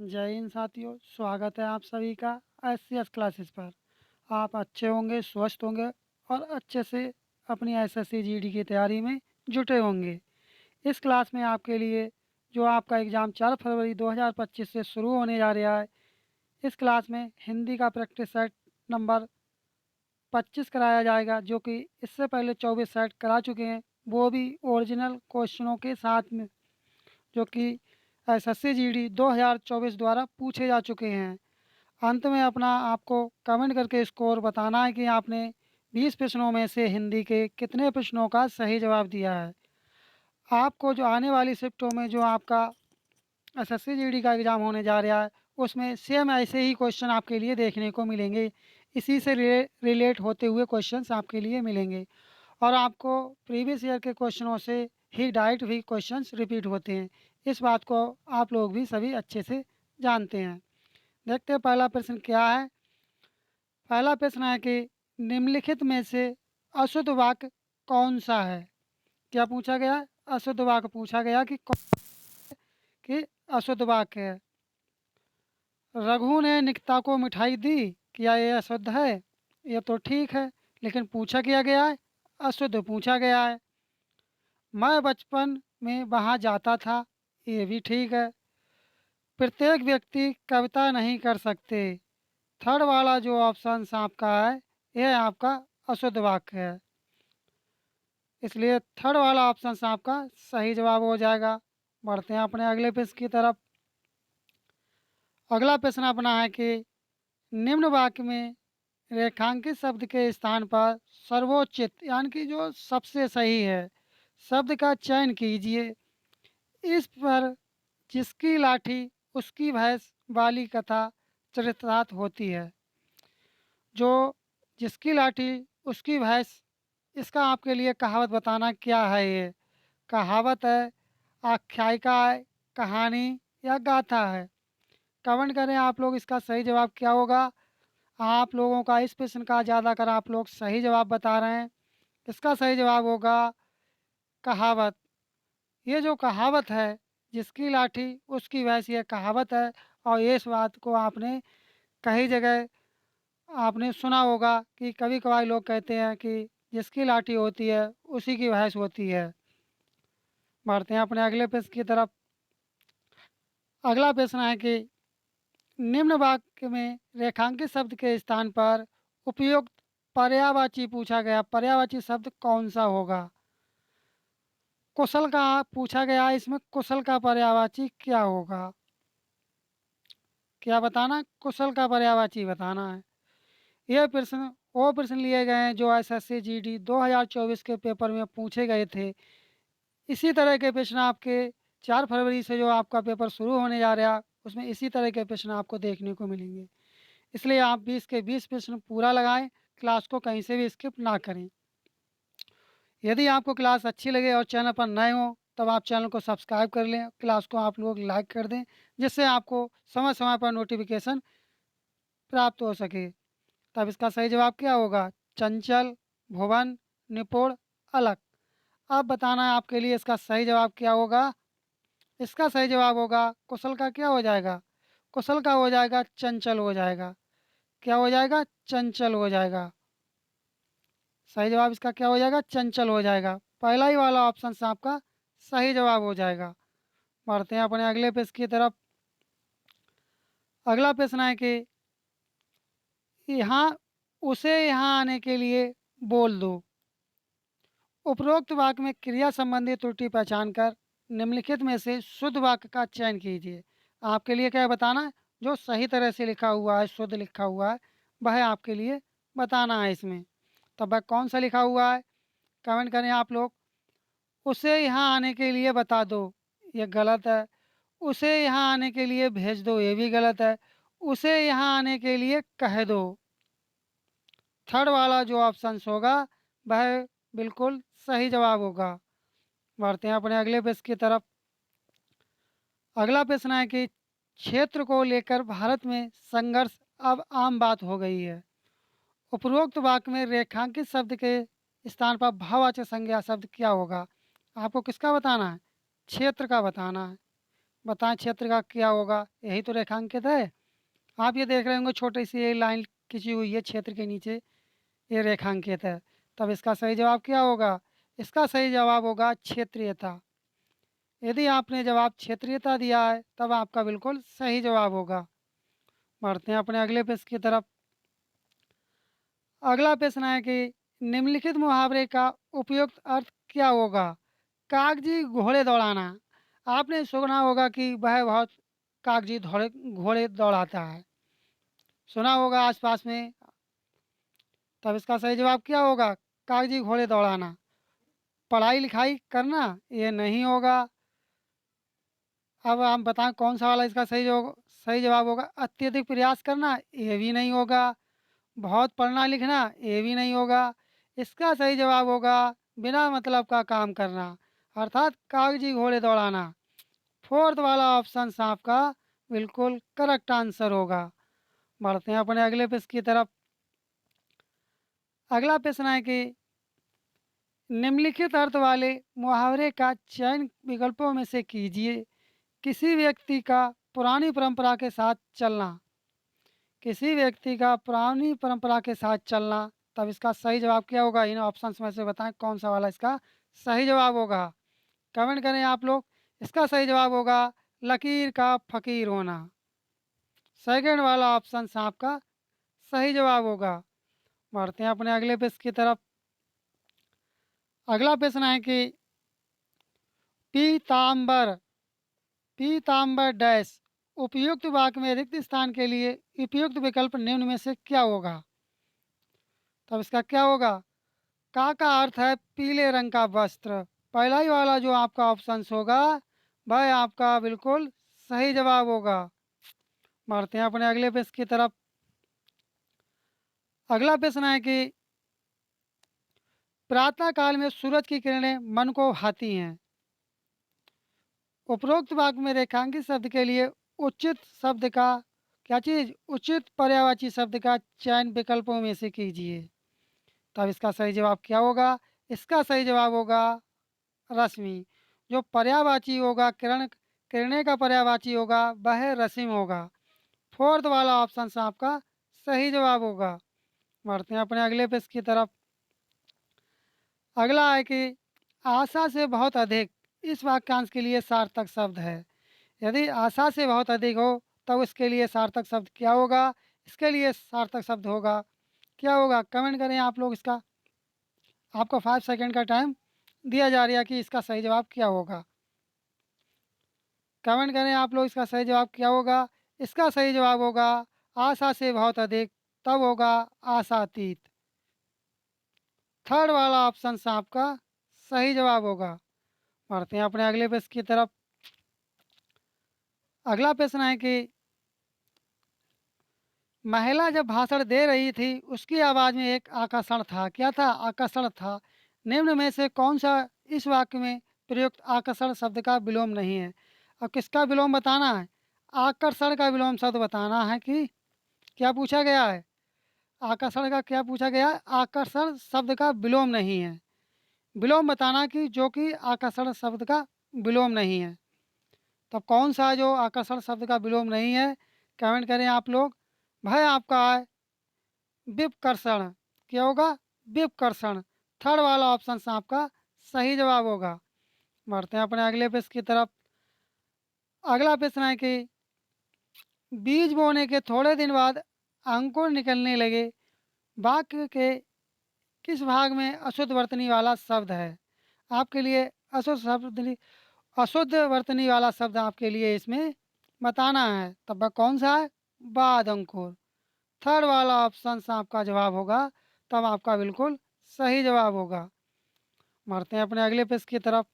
जय हिंद साथियों, स्वागत है आप सभी का एससीएस क्लासेस पर। आप अच्छे होंगे, स्वस्थ होंगे और अच्छे से अपनी एसएससी जीडी की तैयारी में जुटे होंगे। इस क्लास में आपके लिए जो आपका एग्ज़ाम 4 फरवरी 2025 से शुरू होने जा रहा है, इस क्लास में हिंदी का प्रैक्टिस सेट नंबर 25 कराया जाएगा, जो कि इससे पहले 24 सेट करा चुके हैं, वो भी ओरिजिनल क्वेश्चनों के साथ में, जो कि एसएससी जीडी 2024 द्वारा पूछे जा चुके हैं। अंत में अपना आपको कमेंट करके स्कोर बताना है कि आपने 20 प्रश्नों में से हिंदी के कितने प्रश्नों का सही जवाब दिया है। आपको जो आने वाली शिफ्टों में जो आपका एसएससी जीडी का एग्ज़ाम होने जा रहा है, उसमें सेम ऐसे ही क्वेश्चन आपके लिए देखने को मिलेंगे। इसी से रिलेट होते हुए क्वेश्चंस आपके लिए मिलेंगे और आपको प्रीवियस ईयर के क्वेश्चनों से ही डायरेक्ट भी क्वेश्चंस रिपीट होते हैं। इस बात को आप लोग भी सभी अच्छे से जानते हैं। देखते हैं पहला प्रश्न क्या है। पहला प्रश्न है कि निम्नलिखित में से अशुद्ध वाक्य कौन सा है। क्या पूछा गया है? अशुद्ध वाक्य पूछा गया कि अशुद्ध वाक्य है। रघु ने निकिता को मिठाई दी, क्या ये अशुद्ध है? ये तो ठीक है, लेकिन पूछा क्या गया है? अशुद्ध पूछा गया है। मैं बचपन में वहाँ जाता था, ये भी ठीक है। प्रत्येक व्यक्ति कविता नहीं कर सकते। थर्ड वाला जो ऑप्शन आपका है, यह आपका अशुद्ध वाक्य है, इसलिए थर्ड वाला ऑप्शन आपका सही जवाब हो जाएगा। बढ़ते हैं अपने अगले प्रश्न की तरफ। अगला प्रश्न अपना है कि निम्न वाक्य में रेखांकित शब्द के स्थान पर सर्वोचित यानी कि जो सबसे सही है शब्द का चयन कीजिए। इस पर जिसकी लाठी उसकी भैंस वाली कथा चरितार्थ होती है। जो जिसकी लाठी उसकी भैंस, इसका आपके लिए कहावत बताना क्या है। ये कहावत है, आख्यायिका है, कहानी या गाथा है? कमेंट करें आप लोग, इसका सही जवाब क्या होगा। आप लोगों का इस प्रश्न का ज़्यादातर आप लोग सही जवाब बता रहे हैं। इसका सही जवाब होगा कहावत। ये जो कहावत है, जिसकी लाठी उसकी भैंस, ये कहावत है और ये इस बात को आपने कई जगह आपने सुना होगा कि कभी कभार लोग कहते हैं कि जिसकी लाठी होती है उसी की भैंस होती है। बढ़ते हैं अपने अगले प्रश्न की तरफ। अगला प्रश्न है कि निम्न वाक्य में रेखांकित शब्द के स्थान पर उपयुक्त पर्यायवाची पूछा गया पर्यायवाची शब्द कौन सा होगा। कुशल का पूछा गया है, इसमें कुशल का पर्यायवाची क्या होगा। क्या बताना है? कुशल का पर्यायवाची बताना है। यह प्रश्न वो प्रश्न लिए गए हैं जो एसएससी जीडी 2024 के पेपर में पूछे गए थे। इसी तरह के प्रश्न आपके 4 फरवरी से जो आपका पेपर शुरू होने जा रहा है, उसमें इसी तरह के प्रश्न आपको देखने को मिलेंगे। इसलिए आप 20 के 20 प्रश्न पूरा लगाएं, क्लास को कहीं से भी स्किप ना करें। यदि आपको क्लास अच्छी लगे और चैनल पर नए हो, तब आप चैनल को सब्सक्राइब कर लें, क्लास को आप लोग लाइक कर दें, जिससे आपको समय समय पर नोटिफिकेशन प्राप्त हो सके। तब इसका सही जवाब क्या होगा? चंचल, भुवन, निपुण, अलग। अब बताना है आपके लिए इसका सही जवाब क्या होगा। इसका सही जवाब होगा कुशल का क्या हो जाएगा? कुशल का हो जाएगा चंचल हो जाएगा। क्या हो जाएगा? चंचल हो जाएगा। सही जवाब इसका क्या हो जाएगा? चंचल हो जाएगा। पहला ही वाला ऑप्शन से आपका सही जवाब हो जाएगा। बढ़ते हैं अपने अगले प्रश्न की तरफ। अगला प्रश्न है कि यहाँ उसे यहाँ आने के लिए बोल दो। उपरोक्त वाक्य में क्रिया संबंधी त्रुटि पहचान कर निम्नलिखित में से शुद्ध वाक्य का चयन कीजिए। आपके लिए क्या बताना है? जो सही तरह से लिखा हुआ है, शुद्ध लिखा हुआ है, वह आपके लिए बताना है इसमें। तब वह कौन सा लिखा हुआ है? कमेंट करें आप लोग। उसे यहाँ आने के लिए बता दो, ये गलत है। उसे यहाँ आने के लिए भेज दो, ये भी गलत है। उसे यहाँ आने के लिए कह दो। थर्ड वाला जो ऑप्शन होगा वह बिल्कुल सही जवाब होगा। बढ़ते हैं अपने अगले प्रश्न की तरफ। अगला प्रश्न है कि क्षेत्र को लेकर भारत में संघर्ष अब आम बात हो गई है। उपरोक्त वाक्य में रेखांकित शब्द के स्थान पर भाववाचक संज्ञा शब्द क्या होगा। आपको किसका बताना है? क्षेत्र का बताना है। बताएं क्षेत्र का क्या होगा। यही तो रेखांकित है। आप ये देख रहे होंगे छोटी सी ये लाइन खींची हुई है क्षेत्र के नीचे, ये रेखांकित है। तब इसका सही जवाब क्या होगा? इसका सही जवाब होगा क्षेत्रीयता। यदि आपने जवाब क्षेत्रीयता दिया है तब आपका बिल्कुल सही जवाब होगा। बढ़ते हैं अपने अगले प्रश्न की तरफ। अगला प्रश्न है कि निम्नलिखित मुहावरे का उपयुक्त अर्थ क्या होगा? कागजी घोड़े दौड़ाना। आपने सुना होगा कि वह बहुत कागजी घोड़े घोड़े दौड़ाता है, सुना होगा आसपास में। तब इसका सही जवाब क्या होगा? कागजी घोड़े दौड़ाना। पढ़ाई लिखाई करना ये नहीं होगा। अब हम बताएं कौन सा वाला इसका सही जवाब होगा। अत्यधिक प्रयास करना ये भी नहीं होगा। बहुत पढ़ना लिखना ये भी नहीं होगा। इसका सही जवाब होगा बिना मतलब का काम करना, अर्थात कागजी घोड़े दौड़ाना। फोर्थ वाला ऑप्शन सांप का बिल्कुल करेक्ट आंसर होगा। बढ़ते हैं अपने अगले प्रश्न की तरफ। अगला प्रश्न है कि निम्नलिखित अर्थ वाले मुहावरे का चयन विकल्पों में से कीजिए। किसी व्यक्ति का पुरानी परंपरा के साथ चलना। किसी व्यक्ति का पुरानी परंपरा के साथ चलना। तब इसका सही जवाब क्या होगा? इन ऑप्शंस में से बताएं कौन सा वाला इसका सही जवाब होगा। कमेंट करें आप लोग। इसका सही जवाब होगा लकीर का फकीर होना। सेकंड वाला ऑप्शन सांप का सही जवाब होगा। बढ़ते हैं अपने अगले प्रश्न की तरफ। अगला प्रश्न है कि पीताम्बर पीताम्बर डैश उपयुक्त वाक्य में रिक्त स्थान के लिए उपयुक्त विकल्प निम्न में से क्या होगा? तब इसका क्या होगा? का अर्थ है पीले रंग का वस्त्र। पहला ही वाला जो आपका ऑप्शन होगा वह आपका बिल्कुल सही जवाब होगा। बढ़ते हैं अपने अगले प्रश्न की तरफ। अगला प्रश्न है कि प्रातः काल में सूरज की किरणें मन को भाती हैं। उपरोक्त वाक्य में रेखांकित शब्द के लिए उचित शब्द का क्या चीज उचित पर्यायवाची शब्द का चयन विकल्पों में से कीजिए। तब इसका सही जवाब क्या होगा? इसका सही जवाब होगा रश्मि। जो पर्यायवाची होगा किरणें का पर्यायवाची होगा वह रश्मि होगा। फोर्थ वाला ऑप्शन आपका सही जवाब होगा। बढ़ते हैं अपने अगले प्रश्न की तरफ। अगला है कि आशा से बहुत अधिक इस वाक्यांश के लिए सार्थक शब्द है। यदि आशा से बहुत अधिक हो तब इसके लिए सार्थक शब्द क्या होगा? इसके लिए सार्थक शब्द होगा क्या होगा? कमेंट करें आप लोग। इसका आपको 5 सेकंड का टाइम दिया जा रहा है कि इसका सही जवाब क्या होगा। कमेंट करें आप लोग इसका सही जवाब क्या होगा। इसका सही जवाब होगा आशा से बहुत अधिक, तब होगा आशातीत। थर्ड वाला ऑप्शन आपका सही जवाब होगा। बढ़ते हैं अपने अगले प्रश्न की तरफ। अगला प्रश्न है कि महिला जब भाषण दे रही थी उसकी आवाज़ में एक आकर्षण था। क्या था? आकर्षण था। निम्न में से कौन सा इस वाक्य में प्रयुक्त आकर्षण शब्द का विलोम नहीं है? अब किसका विलोम बताना है? आकर्षण का विलोम शब्द बताना है कि क्या पूछा गया है? आकर्षण का क्या पूछा गया है? आकर्षण शब्द का विलोम नहीं है। विलोम बताना कि जो कि आकर्षण शब्द का विलोम नहीं है। तब कौन सा जो आकर्षण शब्द का विलोम नहीं है? कमेंट करें आप लोग। भाई आपका है विपकर्षण। क्या होगा? विपकर्षण। थर्ड वाला ऑप्शन आपका सही जवाब होगा। बढ़ते हैं अपने अगले प्रश्न की तरफ। अगला प्रश्न है कि बीज बोने के थोड़े दिन बाद अंकुर निकलने लगे। वाक्य के किस भाग में अशुद्ध वर्तनी वाला शब्द है? आपके लिए अशुद्ध वर्तनी वाला शब्द आपके लिए इसमें बताना है। तब वह कौन सा है? बाद अंकुर। थर्ड वाला ऑप्शन आपका जवाब होगा। तब आपका बिल्कुल सही जवाब होगा। बढ़ते हैं अपने अगले प्रश्न की तरफ।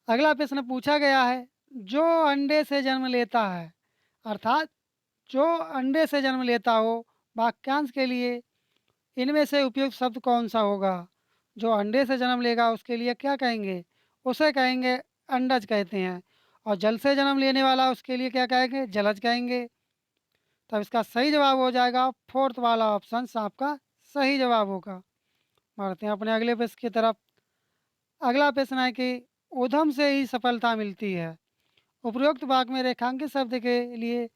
अगला प्रश्न पूछा गया है जो अंडे से जन्म लेता है, अर्थात जो अंडे से जन्म लेता हो, वाक्यांश के लिए इनमें से उपयुक्त शब्द कौन सा होगा? जो अंडे से जन्म लेगा उसके लिए क्या कहेंगे? उसे कहेंगे अंडज कहते हैं। और जल से जन्म लेने वाला उसके लिए क्या कहेंगे? जलज कहेंगे। तब इसका सही जवाब हो जाएगा फोर्थ वाला ऑप्शन आपका सही जवाब होगा। बढ़ते हैं अपने अगले प्रश्न की तरफ। अगला प्रश्न है कि उद्यम से ही सफलता मिलती है। उपरोक्त वाक्य में रेखांकित शब्द के लिए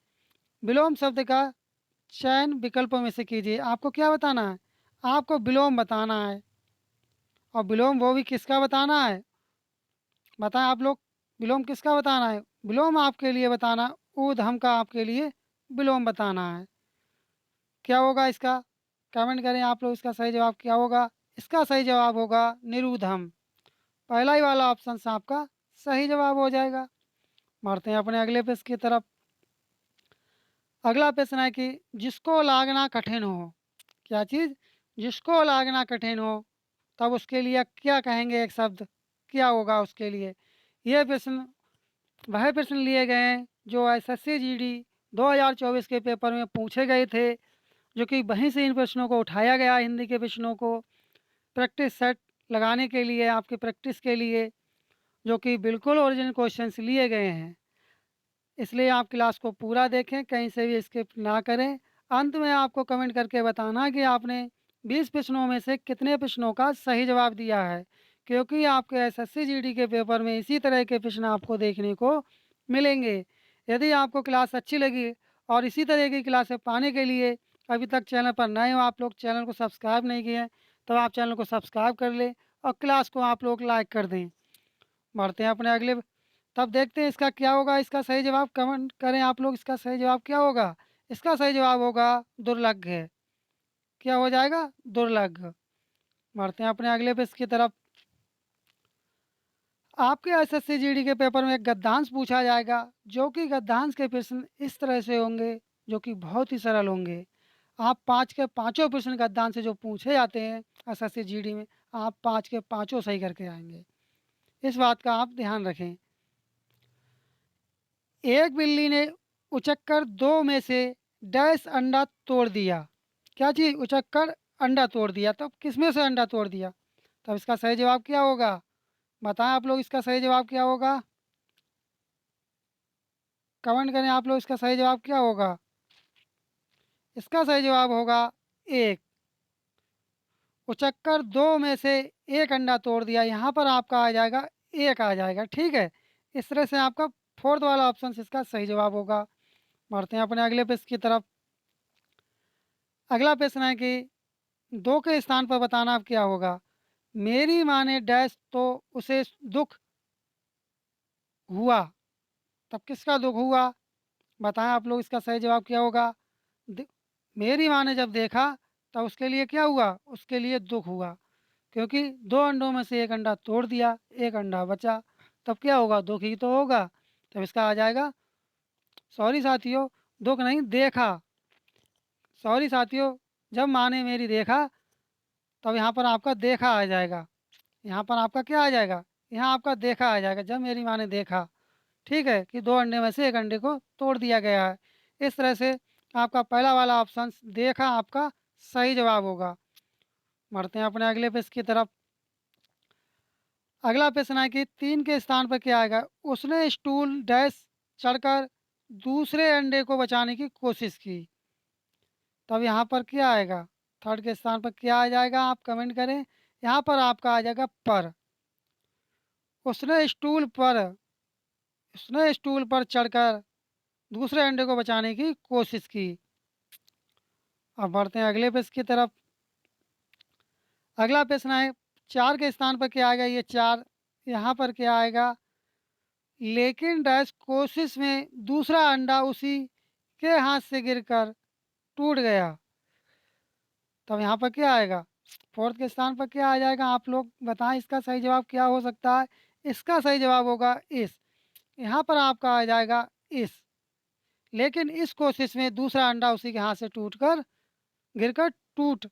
विलोम शब्द का चयन विकल्पों में से कीजिए। आपको क्या बताना है? आपको विलोम बताना है। और विलोम वो भी किसका बताना है? बताएं आप लोग, विलोम किसका बताना है? विलोम आपके लिए बताना, ऊर्ध्वम का आपके लिए विलोम बताना है। क्या होगा इसका? कमेंट करें आप लोग, इसका सही जवाब क्या होगा? इसका सही जवाब होगा निरूधम। पहला ही वाला ऑप्शन से आपका सही जवाब हो जाएगा। बढ़ते हैं अपने अगले पेज की तरफ। अगला प्रश्न है कि जिसको लागना कठिन हो। क्या चीज़? जिसको लागना कठिन हो, तब उसके लिए क्या कहेंगे? एक शब्द क्या होगा उसके लिए? ये प्रश्न वह प्रश्न लिए गए हैं जो एसएससी जीडी 2024 के पेपर में पूछे गए थे, जो कि वहीं से इन प्रश्नों को उठाया गया, हिंदी के प्रश्नों को प्रैक्टिस सेट लगाने के लिए, आपकी प्रैक्टिस के लिए, जो कि बिल्कुल ओरिजिनल क्वेश्चंस लिए गए हैं। इसलिए आप क्लास को पूरा देखें, कहीं से भी स्किप ना करें। अंत में आपको कमेंट करके बताना कि आपने 20 प्रश्नों में से कितने प्रश्नों का सही जवाब दिया है, क्योंकि आपके एसएससी जीडी के पेपर में इसी तरह के प्रश्न आपको देखने को मिलेंगे। यदि आपको क्लास अच्छी लगी और इसी तरह की क्लासें पाने के लिए अभी तक चैनल पर नए हो, आप लोग चैनल को सब्सक्राइब नहीं किए हैं, तो आप चैनल को सब्सक्राइब कर लें और क्लास को आप लोग लाइक कर दें। बढ़ते हैं अपने अगले, तब देखते हैं इसका क्या होगा। इसका सही जवाब कमेंट करें आप लोग, इसका सही जवाब क्या होगा? इसका सही जवाब होगा दुर्लभ। क्या हो जाएगा? दुर्लभ। बढ़ते हैं अपने अगले पेज की तरफ। आपके एसएससी जीडी के पेपर में एक गद्यांश पूछा जाएगा, जो कि गद्यांश के प्रश्न इस तरह से होंगे, जो कि बहुत ही सरल होंगे। आप 5 के पाँचों प्रश्न गद्यांश से जो पूछे जाते हैं एसएससी जीडी में, आप 5 के पाँचों सही करके आएंगे। इस बात का आप ध्यान रखें। एक बिल्ली ने उचक्कर 2 में से डैश अंडा तोड़ दिया। क्या चीज़? उचक्कर अंडा तोड़ दिया। तब किस में से अंडा तोड़ दिया? तब इसका सही जवाब क्या होगा? बताएं आप लोग, इसका सही जवाब क्या होगा? कमेंट करें आप लोग, इसका सही जवाब क्या होगा? इसका सही जवाब होगा एक। उचक्कर 2 में से एक अंडा तोड़ दिया, यहाँ पर आपका आ जाएगा एक आ जाएगा। ठीक है, इस तरह से आपका फोर्थ वाला ऑप्शन इसका सही जवाब होगा। बढ़ते हैं अपने अगले पेज की तरफ। अगला प्रश्न है कि 2 के स्थान पर बताना अब क्या होगा। मेरी माँ ने डैश तो उसे दुख हुआ। तब किसका दुख हुआ? बताएं आप लोग, इसका सही जवाब क्या होगा? दे- मेरी माँ ने जब देखा तब उसके लिए क्या हुआ? उसके लिए दुख हुआ, क्योंकि 2 अंडों में से एक अंडा तोड़ दिया, एक अंडा बचा। तब क्या होगा? दुख ही तो होगा। तब इसका आ जाएगा, सॉरी साथियों, दुख नहीं, देखा। सॉरी साथियों, जब माँ ने मेरी देखा, तब यहाँ पर आपका देखा आ जाएगा। यहाँ पर आपका क्या आ जाएगा? यहाँ आपका देखा आ जाएगा, जब मेरी माँ ने देखा। ठीक है, कि 2 अंडे में से एक अंडे को तोड़ दिया गया है। इस तरह से आपका पहला वाला ऑप्शन देखा आपका सही जवाब होगा। बढ़ते हैं अपने अगले पेज की तरफ। अगला प्रश्न है कि 3 के स्थान पर क्या आएगा। उसने स्टूल डैश चढ़कर दूसरे अंडे को बचाने की कोशिश की। तब यहाँ पर क्या आएगा? थर्ड के स्थान पर क्या आ जाएगा? आप कमेंट करें। यहाँ पर आपका आ जाएगा पर। उसने स्टूल पर उसने स्टूल पर चढ़कर दूसरे अंडे को बचाने की कोशिश की। अब बढ़ते हैं अगले पेज की तरफ। अगला प्रश्न है 4 के स्थान पर क्या आएगा। ये 4, यहाँ पर क्या आएगा। लेकिन डैश कोशिश में दूसरा अंडा उसी के हाथ से गिरकर टूट गया। तब यहाँ पर क्या आएगा? फोर्थ के स्थान पर क्या आ जाएगा? आप लोग बताएं, इसका सही जवाब क्या हो सकता है? इसका सही जवाब होगा इस। यहाँ पर आपका आ जाएगा इस। लेकिन इस कोशिश में दूसरा अंडा उसी के हाथ से गिरकर टूट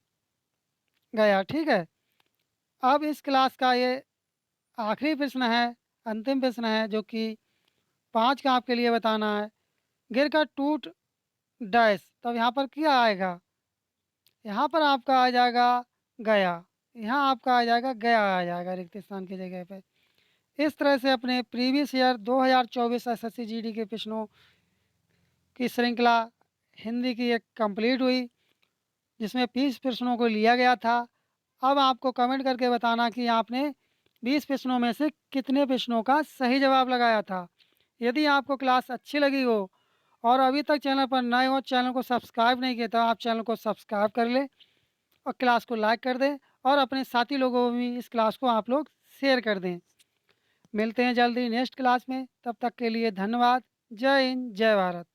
गया। ठीक है, अब इस क्लास का ये आखिरी प्रश्न है, अंतिम प्रश्न है, जो कि 5 का आपके लिए बताना है। गिरकर टूट डैश, तब यहाँ पर क्या आएगा? यहाँ पर आपका आ जाएगा गया। यहाँ आपका आ जाएगा गया आ जाएगा रिक्त स्थान की जगह पे। इस तरह से अपने प्रीवियस ईयर 2024 एसएससी जीडी के प्रश्नों की श्रृंखला हिंदी की एक कंप्लीट हुई, जिसमें 20 प्रश्नों को लिया गया था। अब आपको कमेंट करके बताना कि आपने 20 प्रश्नों में से कितने प्रश्नों का सही जवाब लगाया था। यदि आपको क्लास अच्छी लगी हो और अभी तक चैनल पर नए हो, चैनल को सब्सक्राइब नहीं किया, तो आप चैनल को सब्सक्राइब कर लें और क्लास को लाइक कर दें और अपने साथी लोगों को भी इस क्लास को आप लोग शेयर कर दें। मिलते हैं जल्दी नेक्स्ट क्लास में, तब तक के लिए धन्यवाद। जय हिंद, जय भारत।